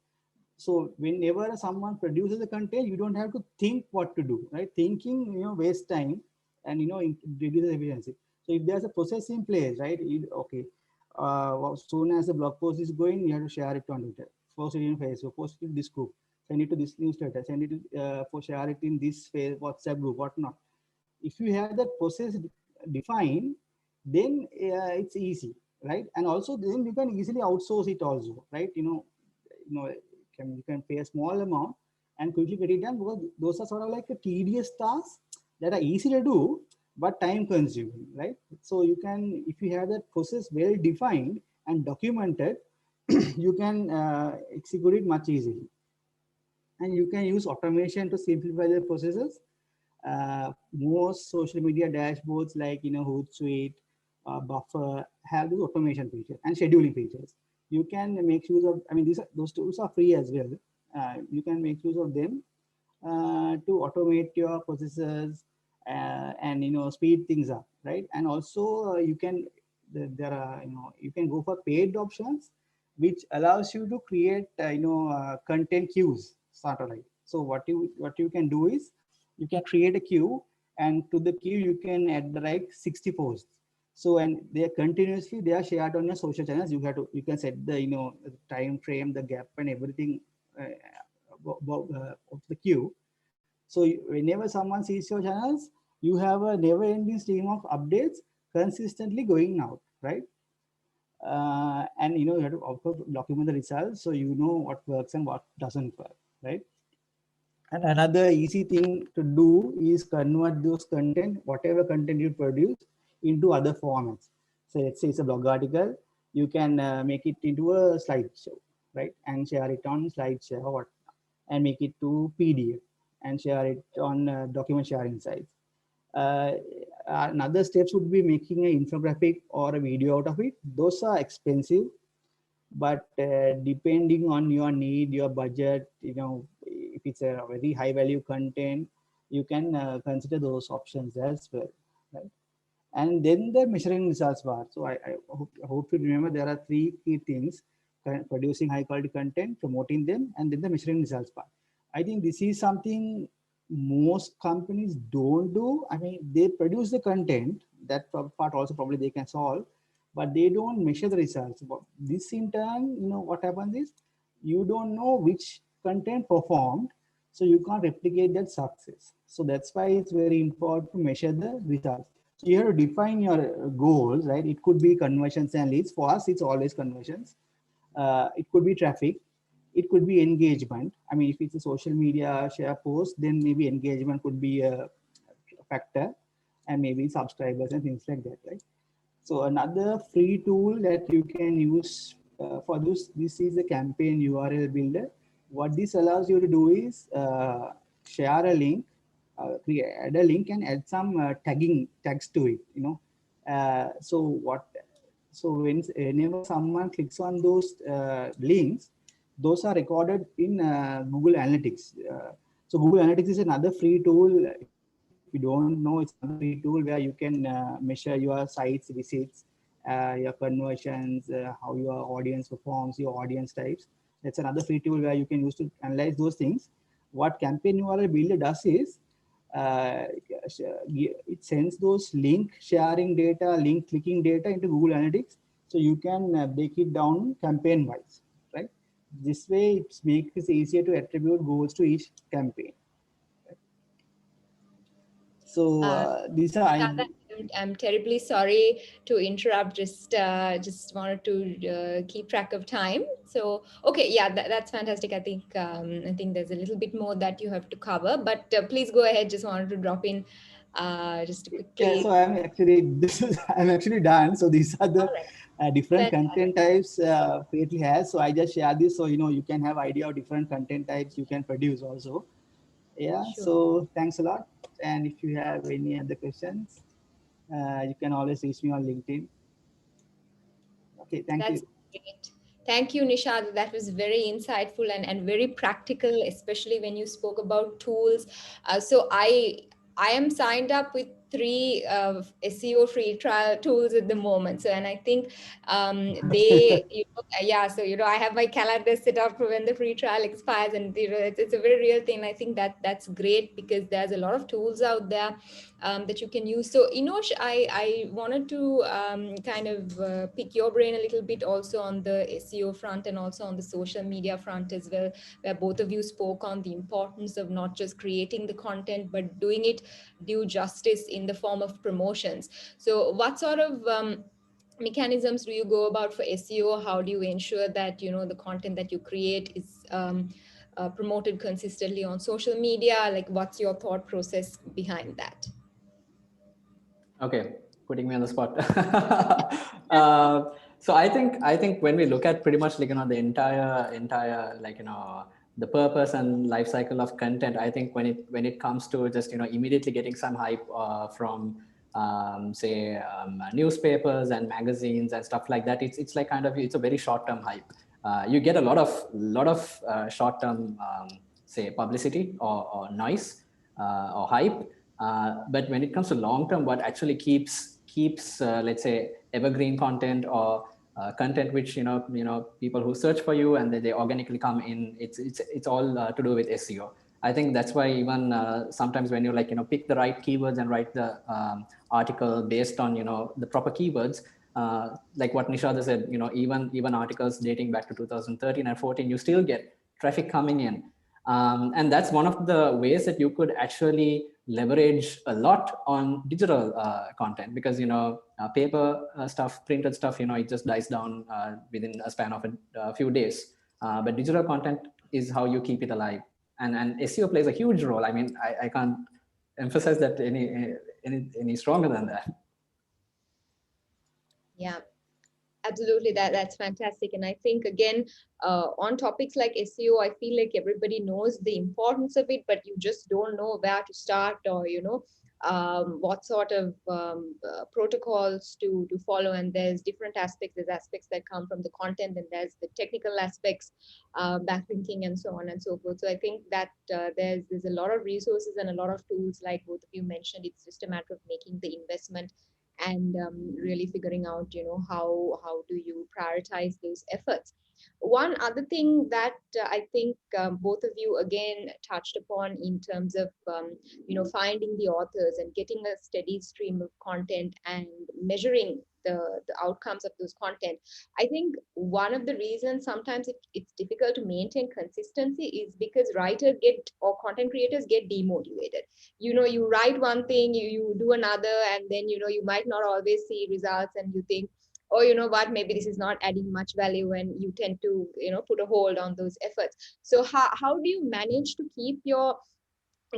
So whenever someone produces the content, you don't have to think what to do, right? Thinking, wastes time and, reduces efficiency. So if there's a process in place, right? Okay. As soon as the blog post is going, you have to share it on Twitter, post it in Facebook, post it in this group, send it to this newsletter, send it to, share it in this WhatsApp group, whatnot. If you have that process defined, then it's easy, right? And also then you can easily outsource it also, right? You can pay a small amount and quickly get it done, because those are sort of like a tedious tasks that are easy to do but time consuming, right? So you can, if you have that process well defined and documented, you can execute it much easily. And you can use automation to simplify the processes. Most social media dashboards like Hootsuite, Buffer have these automation features and scheduling features. You can make use of, I mean, those tools are free as well. You can make use of them to automate your processes and speed things up, right? And also you can, there are, you can go for paid options which allows you to create content queues, sort of like. So what you can do is you can create a queue, and to the queue you can add like 60 posts. So, and they are continuously, they are shared on your social channels. You can set the time frame, the gap, and everything of the queue. So whenever someone sees your channels, you have a never-ending stream of updates consistently going out, right? And you have to also document the results, so you know what works and what doesn't work, right? And another easy thing to do is convert those content, whatever content you produce, into other formats. So let's say it's a blog article, you can make it into a slideshow, right? And share it on SlideShare or what, and make it to PDF and share it on document sharing sites. Another steps would be making an infographic or a video out of it. Those are expensive, but depending on your need, your budget, if it's a very high value content, you can consider those options as well, right? And then the measuring results bar. So I hope you remember there are three key things: producing high quality content, promoting them, and then the measuring results bar. I think this is something most companies don't do. I mean, they produce the content, that part also probably they can solve, but they don't measure the results. But this in turn, what happens is you don't know which content performed, so you can't replicate that success. So that's why it's very important to measure the results. So you have to define your goals, right? It could be conversions and leads. For us, it's always conversions. It could be traffic. It could be engagement. I mean, if it's a social media share post, then maybe engagement could be a factor, and maybe subscribers and things like that, right? So another free tool that you can use for this is the campaign URL builder. What this allows you to do is share a link, add a link, and add some tags to it. So whenever someone clicks on those links, those are recorded in Google Analytics. So Google Analytics is another free tool. If you don't know, it's another free tool where you can measure your sites visits, your conversions, how your audience performs, your audience types. That's another free tool where you can use to analyze those things. What Campaign URL Builder does is it sends those link sharing data, link clicking data into Google Analytics, so you can break it down campaign wise, right? This way it makes it easier to attribute goals to each campaign. So these are I'm terribly sorry to interrupt. Just wanted to keep track of time. So okay, yeah, that's fantastic. I think there's a little bit more that you have to cover, but please go ahead. Just wanted to drop in just quickly. Yeah, so I'm actually done. So these are the different content types Featly has. So I just share this so you can have idea of different content types you can produce also. Yeah. Sure. So thanks a lot. And if you have any other questions, you can always reach me on LinkedIn. Okay, thank That's you. great. Thank you, Nishad. That was very insightful and very practical, especially when you spoke about tools. So I am signed up with three SEO free trial tools at the moment. So, and I think they, yeah. So I have my calendar set up for when the free trial expires, and it's a very real thing. I think that's great because there's a lot of tools out there that you can use. So, Inosh, I wanted to kind of pick your brain a little bit also on the SEO front and also on the social media front as well, where both of you spoke on the importance of not just creating the content, but doing it due justice in the form of promotions. So, what sort of mechanisms do you go about for SEO? How do you ensure that the content that you create is promoted consistently on social media? Like, what's your thought process behind that? Okay, putting me on the spot. So I think when we look at pretty much like the entire like the purpose and life cycle of content, I think when it comes to just immediately getting some hype from say newspapers and magazines and stuff like that, it's like kind of it's a very short term hype. You get a lot of short term say publicity or noise or hype. But when it comes to long term, what actually keeps let's say evergreen content or content which people who search for you and they organically come in, it's all to do with SEO. I think that's why even sometimes when you pick the right keywords and write the article based on the proper keywords, like what Nishada said, even articles dating back to 2013 and 14, you still get traffic coming in. And that's one of the ways that you could actually leverage a lot on digital content, because paper stuff, printed stuff, it just dies down within a span of a few days. But digital content is how you keep it alive, and SEO plays a huge role. I mean, I can't emphasize that any stronger than that. Yeah. Absolutely, that's fantastic. And I think again, on topics like SEO, I feel like everybody knows the importance of it, but you just don't know where to start, or what sort of protocols to follow. And there's different aspects. There's aspects that come from the content, and there's the technical aspects, backlinking, and so on and so forth. So I think that there's a lot of resources and a lot of tools, like both of you mentioned. It's just a matter of making the investment and really figuring out how do you prioritize those efforts. One other thing that I think both of you again touched upon in terms of finding the authors and getting a steady stream of content and measuring the outcomes of those content. I think one of the reasons sometimes it's difficult to maintain consistency is because writers get, or content creators get, demotivated. You write one thing, you do another, and then you might not always see results, and you think, oh, you know what, maybe this is not adding much value, and you tend to put a hold on those efforts. So how do you manage to keep your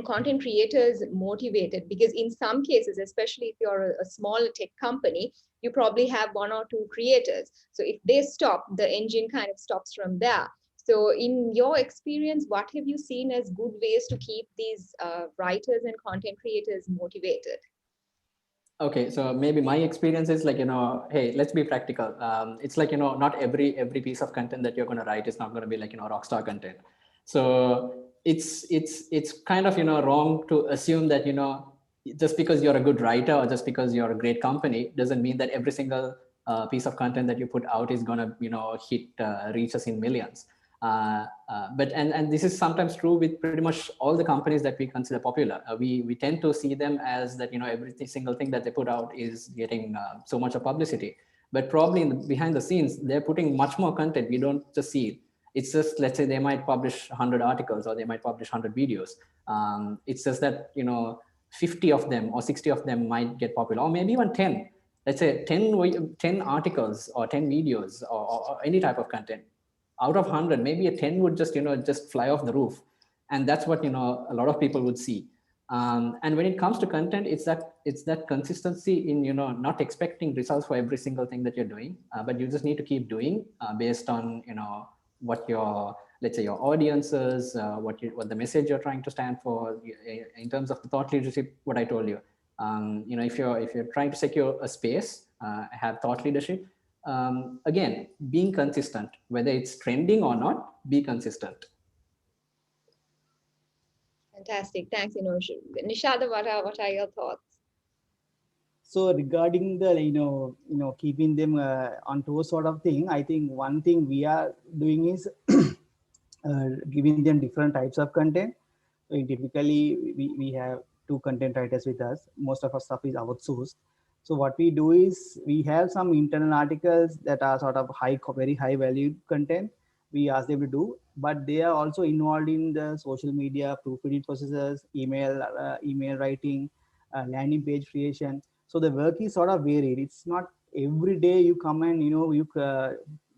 content creators motivated? Because in some cases, especially if you're a small tech company, you probably have one or two creators. So if they stop, the engine kind of stops from there. So in your experience, what have you seen as good ways to keep these writers and content creators motivated? Okay, so maybe my experience is like, hey, let's be practical. It's like, not every piece of content that you're going to write is not going to be like, rock star content. So it's kind of, wrong to assume that, just because you're a good writer or just because you're a great company doesn't mean that every single piece of content that you put out is going to, hit reach us in millions. But this is sometimes true with pretty much all the companies that we consider popular. We tend to see them as that every single thing that they put out is getting so much of publicity, but probably behind the scenes they're putting much more content. We don't just see it. It's just, let's say they might publish 100 articles or they might publish 100 videos. It's just that 50 of them or 60 of them might get popular, or maybe even 10. Let's say 10 articles or 10 videos or any type of content. Out of 100, maybe a 10 would just fly off the roof. And that's what a lot of people would see. And when it comes to content, it's that consistency in not expecting results for every single thing that you're doing, but you just need to keep doing based on what your, let's say, your audiences, what the message you're trying to stand for in terms of the thought leadership. What I told you, if you're trying to secure a space, have thought leadership. Again, being consistent, whether it's trending or not, be consistent. Fantastic. Thanks, Nishada, what are your thoughts? So regarding the keeping them on toes sort of thing, I think one thing we are doing is giving them different types of content. So typically we have two content writers with us. Most of our stuff is outsourced. So what we do is we have some internal articles that are sort of very high value content. We ask them to do, but they are also involved in the social media proofreading processes, email writing, landing page creation. So the work is sort of varied. It's not every day you come and you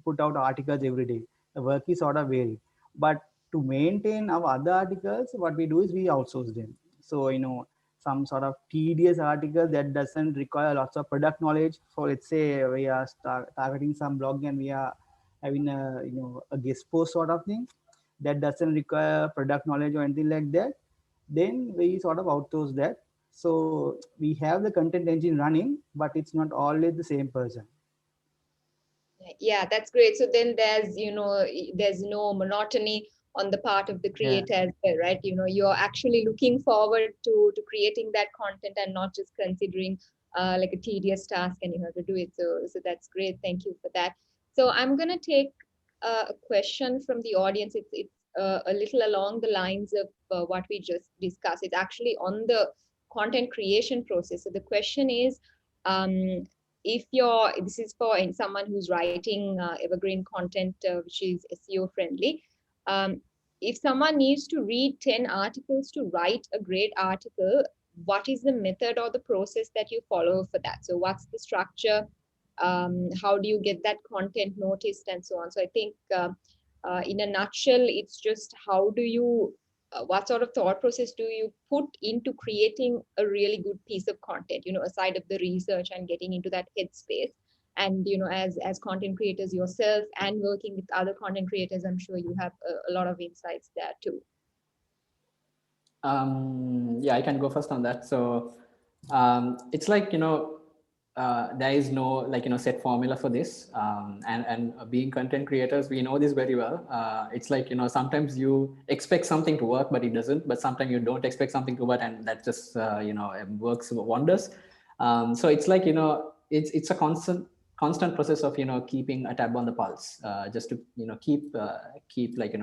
put out articles every day. The work is sort of varied, but to maintain our other articles, what we do is we outsource them. So some sort of tedious article that doesn't require lots of product knowledge. So let's say we are targeting some blog and we are having a guest post sort of thing that doesn't require product knowledge or anything like that, then we sort of outsource that. So we have the content engine running, but it's not always the same person. Yeah, that's great. So then there's, there's no monotony on the part of the Yeah. creator as well, right? You're actually looking forward to creating that content and not just considering like a tedious task and you have to do it. So that's great. Thank you for that. So I'm gonna take a question from the audience. It's a little along the lines of what we just discussed. It's actually on the content creation process. So the question is, if you're this is for someone who's writing evergreen content which is SEO friendly, um, if someone needs to read 10 articles to write a great article, what is the method or the process that you follow for that? So what's the structure? How do you get that content noticed and so on? So I think in a nutshell, it's just how do you what sort of thought process do you put into creating a really good piece of content, aside of the research and getting into that headspace? And as content creators yourself and working with other content creators, I'm sure you have a lot of insights there too. Yeah, I can go first on that. So it's like, there is no like, set formula for this. And being content creators, we know this very well. It's like, sometimes you expect something to work, but it doesn't. But sometimes you don't expect something to work, and that just, works wonders. So it's like, it's a constant process of, keeping a tab on the pulse, just to, keep like,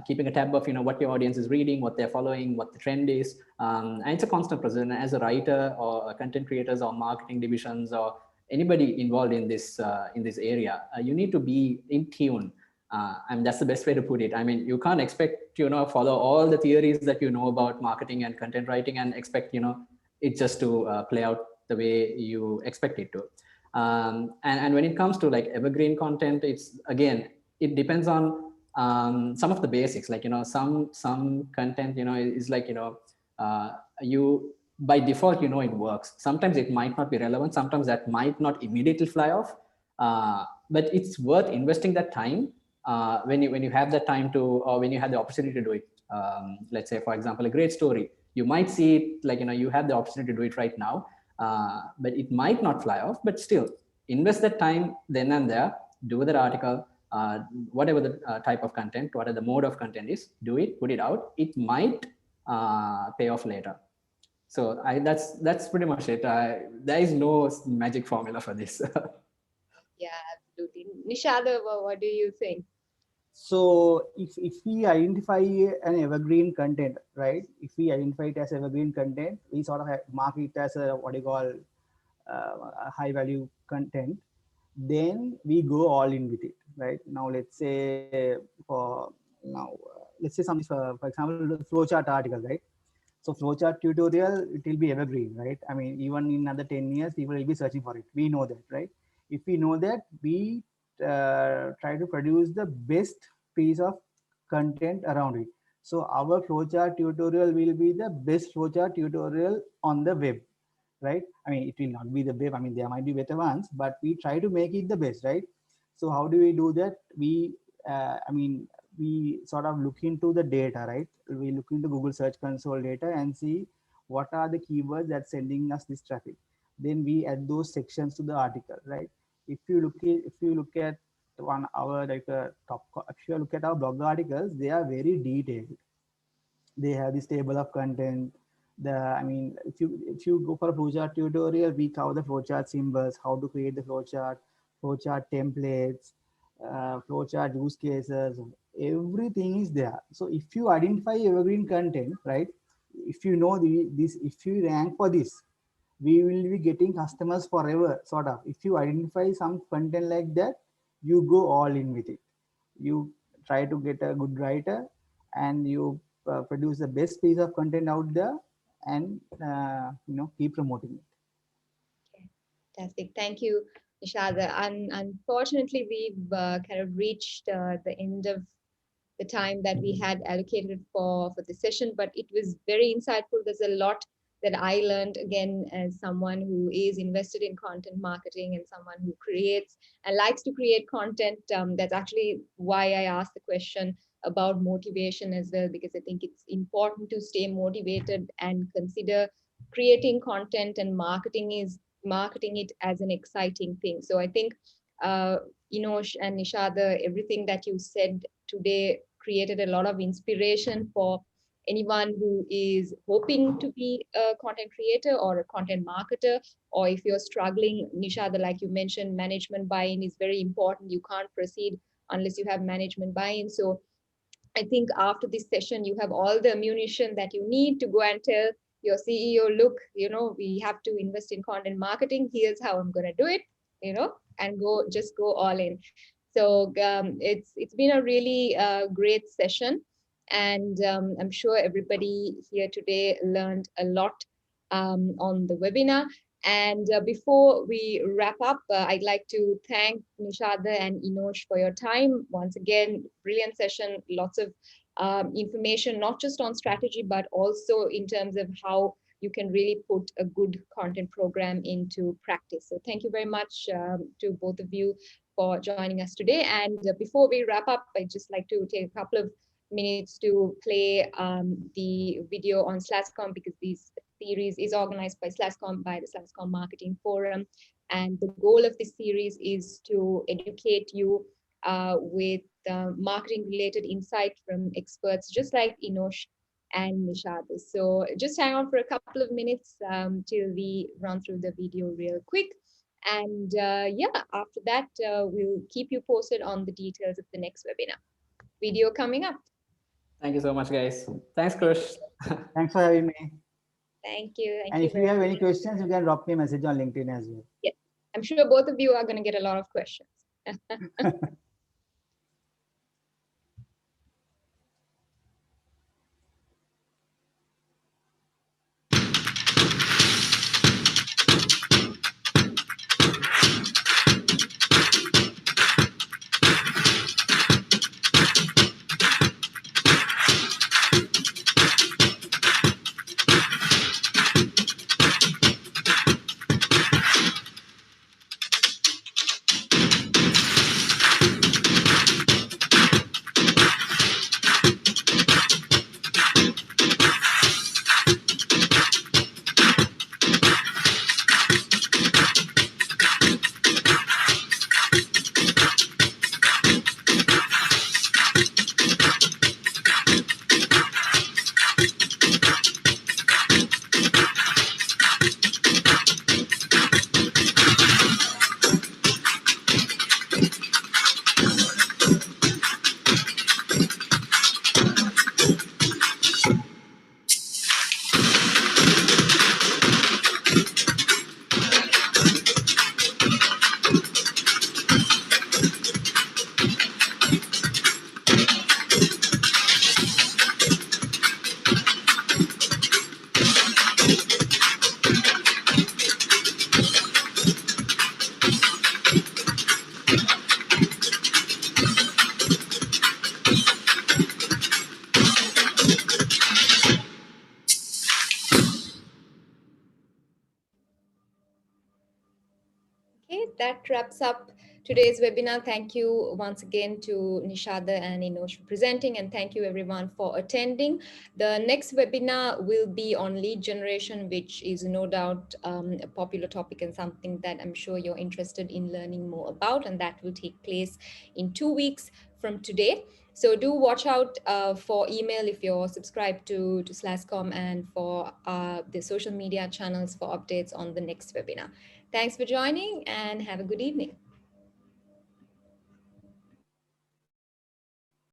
keeping a tab of what your audience is reading, what they're following, what the trend is, and it's a constant process. And as a writer or content creators or marketing divisions or anybody involved in this area, you need to be in tune. And that's the best way to put it. I mean, you can't expect follow all the theories that you know about marketing and content writing and expect it just to play out the way you expect it to. And when it comes to like evergreen content, it's again, it depends on some of the basics. Like some content is like you by default it works. Sometimes it might not be relevant, sometimes that might not immediately fly off, but it's worth investing that time when you have the time to, or when you have the opportunity to do it. Let's say, for example, a great story, you might see it like you have the opportunity to do it right now, but it might not fly off. But still, invest that time then and there, do that article, whatever the type of content, whatever the mode of content is, do it, put it out. It might pay off later. So that's pretty much it. There is no magic formula for this. Yeah, absolutely. Nishada, what do you think? So if we identify an evergreen content, right? If we identify it as evergreen content, we sort of mark it as a what you call a high value content. Then we go all in with it, right? Now let's say let's say some for example, the flowchart article, right? So flowchart tutorial, it will be evergreen, right? I mean, even in another 10 years, people will be searching for it. We know that, right? If we know that, we try to produce the best piece of content around it. So our flowchart tutorial will be the best flowchart tutorial on the web, right? I mean, it will not be the web. I mean, there might be better ones, but we try to make it the best, right? So how do we do that? We sort of look into the data, right? We look into Google Search Console data and see what are the keywords that's sending us this traffic. Then we add those sections to the article, right? If you look at one our like if you look at our blog articles, they are very detailed. They have this table of content, I mean, if you go for a flowchart tutorial, we cover the flowchart symbols, how to create the flowchart templates, flowchart use cases, everything is there. So if you identify evergreen content, right? If you know this, if you rank for this, we will be getting customers forever, sort of. If you identify some content like that, you go all in with it. You try to get a good writer, and you produce the best piece of content out there, and keep promoting it. Fantastic. Thank you, Nishada. Unfortunately, we've kind of reached the end of the time that we had allocated for the session, but it was very insightful. There's a lot that I learned, again, as someone who is invested in content marketing and someone who creates and likes to create content. That's actually why I asked the question about motivation as well, because I think it's important to stay motivated and consider creating content and marketing it as an exciting thing. So I think Enosh and Nishada, everything that you said today created a lot of inspiration for anyone who is hoping to be a content creator or a content marketer, or if you're struggling, Nishada, like you mentioned, management buy-in is very important. You can't proceed unless you have management buy-in. So I think after this session, you have all the ammunition that you need to go and tell your CEO, look, we have to invest in content marketing. Here's how I'm going to do it, and go all in. So it's been a really great session, and I'm sure everybody here today learned a lot on the webinar. And before we wrap up, I'd like to thank Nishada and Enosh for your time. Once again, brilliant session, lots of information, not just on strategy, but also in terms of how you can really put a good content program into practice. So thank you very much to both of you for joining us today. And before we wrap up, I'd just like to take a couple of minutes to play the video on SLASCOM, because this series is organized by SLASCOM, by the SLASCOM Marketing Forum. And the goal of this series is to educate you with marketing related insight from experts just like Enosh and Nishada. So just hang on for a couple of minutes till we run through the video real quick. And yeah, after that, we'll keep you posted on the details of the next webinar. Video coming up. Thank you so much, guys. Thanks, Krish. Thanks for having me. Thank you. And if you have any questions, you can drop me a message on LinkedIn as well. Yes, I'm sure both of you are going to get a lot of questions. Okay, that wraps up today's webinar. Thank you once again to Nishada and Enosh for presenting, and thank you everyone for attending. The next webinar will be on lead generation, which is no doubt a popular topic and something that I'm sure you're interested in learning more about, and that will take place in 2 weeks from today. So do watch out for email if you're subscribed to SLASCOM, and for the social media channels for updates on the next webinar. Thanks for joining and have a good evening.